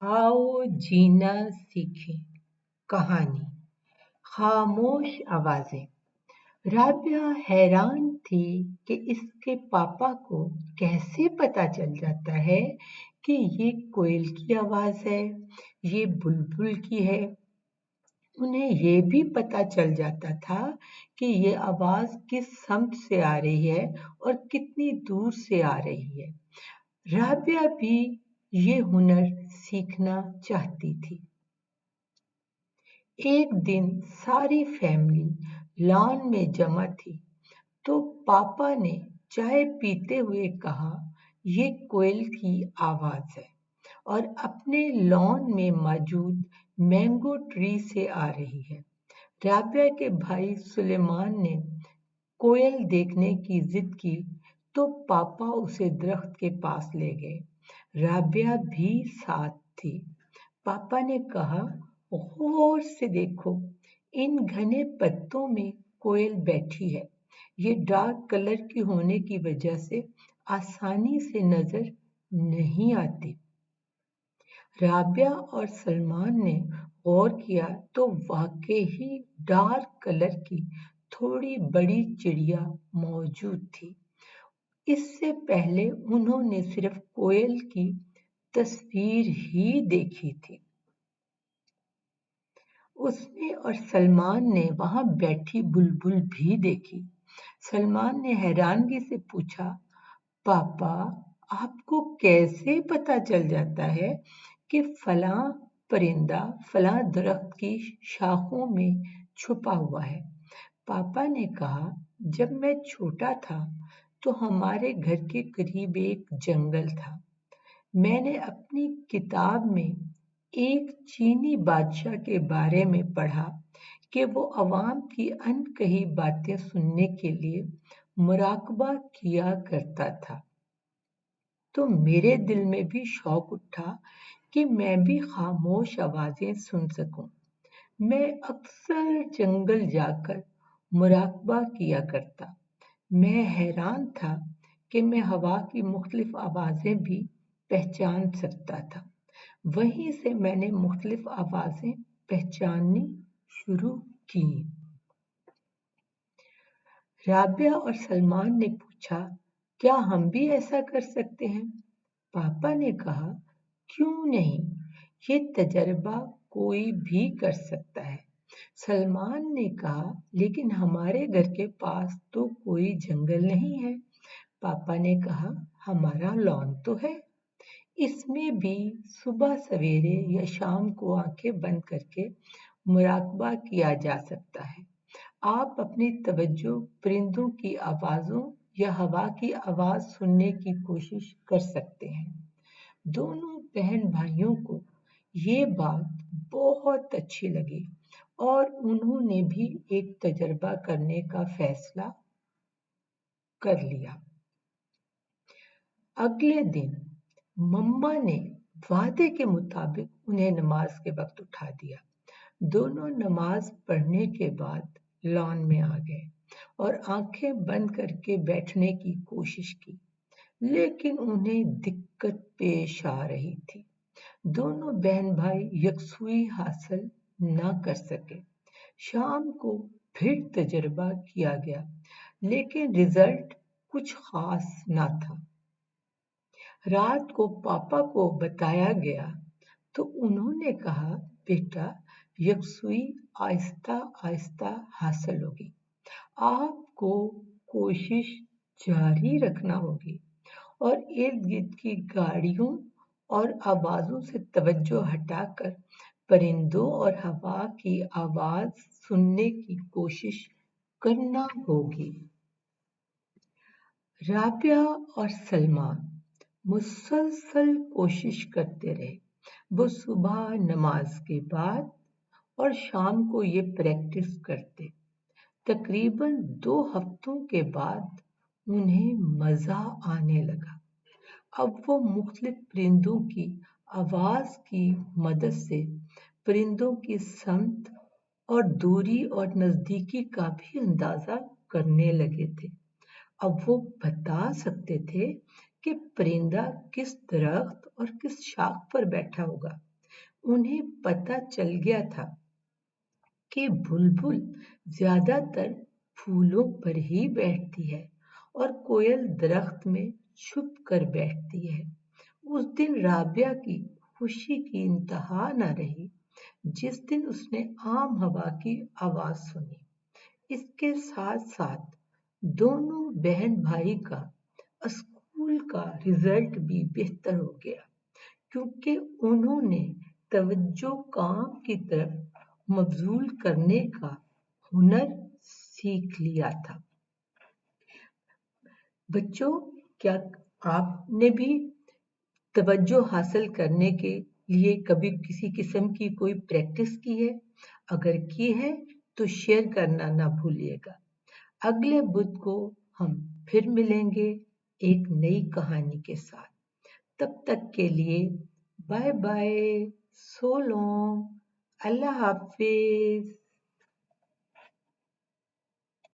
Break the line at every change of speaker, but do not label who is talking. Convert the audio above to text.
आओ जीना सीखें। कहानी खामोश आवाजें। राबिया हैरान थी कि इसके पापा को कैसे पता चल जाता है कि ये कोयल की आवाज है, ये बुलबुल की है। उन्हें ये भी पता चल जाता था कि ये आवाज किस सम्त से आ रही है और कितनी दूर से आ रही है। राबिया भी ये हुनर सीखना चाहती थी। एक दिन सारी फैमिली लॉन में जमा थी तो पापा ने चाय पीते हुए कहा, ये कोयल की आवाज है और अपने लॉन में मौजूद मैंगो ट्री से आ रही है। राबिया के भाई सुलेमान ने कोयल देखने की जिद की तो पापा उसे दरख्त के पास ले गए। राबिया भी साथ थी। पापा ने कहा, गौर से देखो, इन घने पत्तों में कोयल बैठी है। ये डार्क कलर की होने की वजह से आसानी से नजर नहीं आती। राबिया और सलमान ने गौर किया तो वाकई ही डार्क कलर की थोड़ी बड़ी चिड़िया मौजूद थी। इससे पहले उन्होंने सिर्फ कोयल की तस्वीर ही देखी थी। उसने और सलमान ने वहां बैठी बुलबुल भी देखी। सलमान ने हैरानगी से पूछा, पापा, आपको कैसे पता चल जाता है कि फलां परिंदा फलां दरख्त की शाखों में छुपा हुआ है? पापा ने कहा, जब मैं छोटा था तो हमारे घर के करीब एक जंगल था। मैंने अपनी किताब में एक चीनी बादशाह के बारे में पढ़ा कि वो अवाम की अनकही बातें सुनने के लिए मुराकबा किया करता था। तो मेरे दिल में भी शौक उठा कि मैं भी खामोश आवाजें सुन सकूं। मैं अक्सर जंगल जाकर मुराकबा किया करता। मैं हैरान था कि मैं हवा की मुख्तलिफ आवाजें भी पहचान सकता था। वहीं से मैंने मुख्तलिफ आवाजें पहचाननी शुरू की। राबिया और सलमान ने पूछा, क्या हम भी ऐसा कर सकते हैं? पापा ने कहा, क्यों नहीं, ये तजर्बा कोई भी कर सकता है। सलमान ने कहा, लेकिन हमारे घर के पास तो कोई जंगल नहीं है। पापा ने कहा, हमारा लॉन तो है। इसमें भी सुबह सवेरे या शाम को आंखें बंद करके मुराकबा किया जा सकता है। आप अपनी तवज्जो परिंदों की आवाजों या हवा की आवाज सुनने की कोशिश कर सकते हैं। दोनों बहन भाइयों को ये बात बहुत अच्छी लगी और उन्होंने भी एक तजर्बा करने का फैसला कर लिया। अगले दिन मम्मा ने वादे के मुताबिक उन्हें नमाज के वक्त उठा दिया। दोनों नमाज पढ़ने के बाद लॉन में आ गए और आंखें बंद करके बैठने की कोशिश की, लेकिन उन्हें दिक्कत पेश आ रही थी। दोनों बहन भाई यकसुई हासिल न कर सके। शाम को फिर तजर्बा किया गया, लेकिन रिजल्ट कुछ खास न था। रात को पापा को बताया गया तो उन्होंने कहा, बेटा, यकसुई आहिस्ता आहिस्ता हासिल होगी। आपको कोशिश जारी रखना होगी और इर्द गिर्द की गाड़ियों और आवाजों से तवज्जो हटाकर परिंदों और हवा की आवाज सुनने की कोशिश करना होगी। राबिया और सलमान मुसलसल कोशिश करते रहे। वो सुबह नमाज के बाद और शाम को ये प्रैक्टिस करते। तकरीबन 2 हफ्तों के बाद उन्हें मजा आने लगा। अब वो मुख्तलिफ परिंदों की आवाज की मदद से परिंदों की समत और दूरी और नजदीकी का भी अंदाजा करने लगे थे। अब वो बता सकते थे कि परिंदा किस दरख्त और किस शाख पर बैठा होगा। उन्हें पता चल गया था कि बुलबुल ज्यादातर फूलों पर ही बैठती है और कोयल दरख्त में छुप कर बैठती है। उस दिन राबिया की खुशी की इंतहा न रही जिस दिन उसने आम हवा की आवाज सुनी। इसके साथ साथ दोनों बहन भाई का स्कूल का रिजल्ट भी बेहतर हो गया क्योंकि उन्होंने तवज्जो काम की तरफ मबजूल करने का हुनर सीख लिया था। बच्चों, क्या आपने भी तवज्जो हासिल करने के लिए कभी किसी किस्म की कोई प्रैक्टिस की है? अगर की है तो शेयर करना ना भूलिएगा। अगले बुध को हम फिर मिलेंगे एक नई कहानी के साथ। तब तक के लिए बाय बाय, सो लॉन्ग, अल्लाह हाफिज।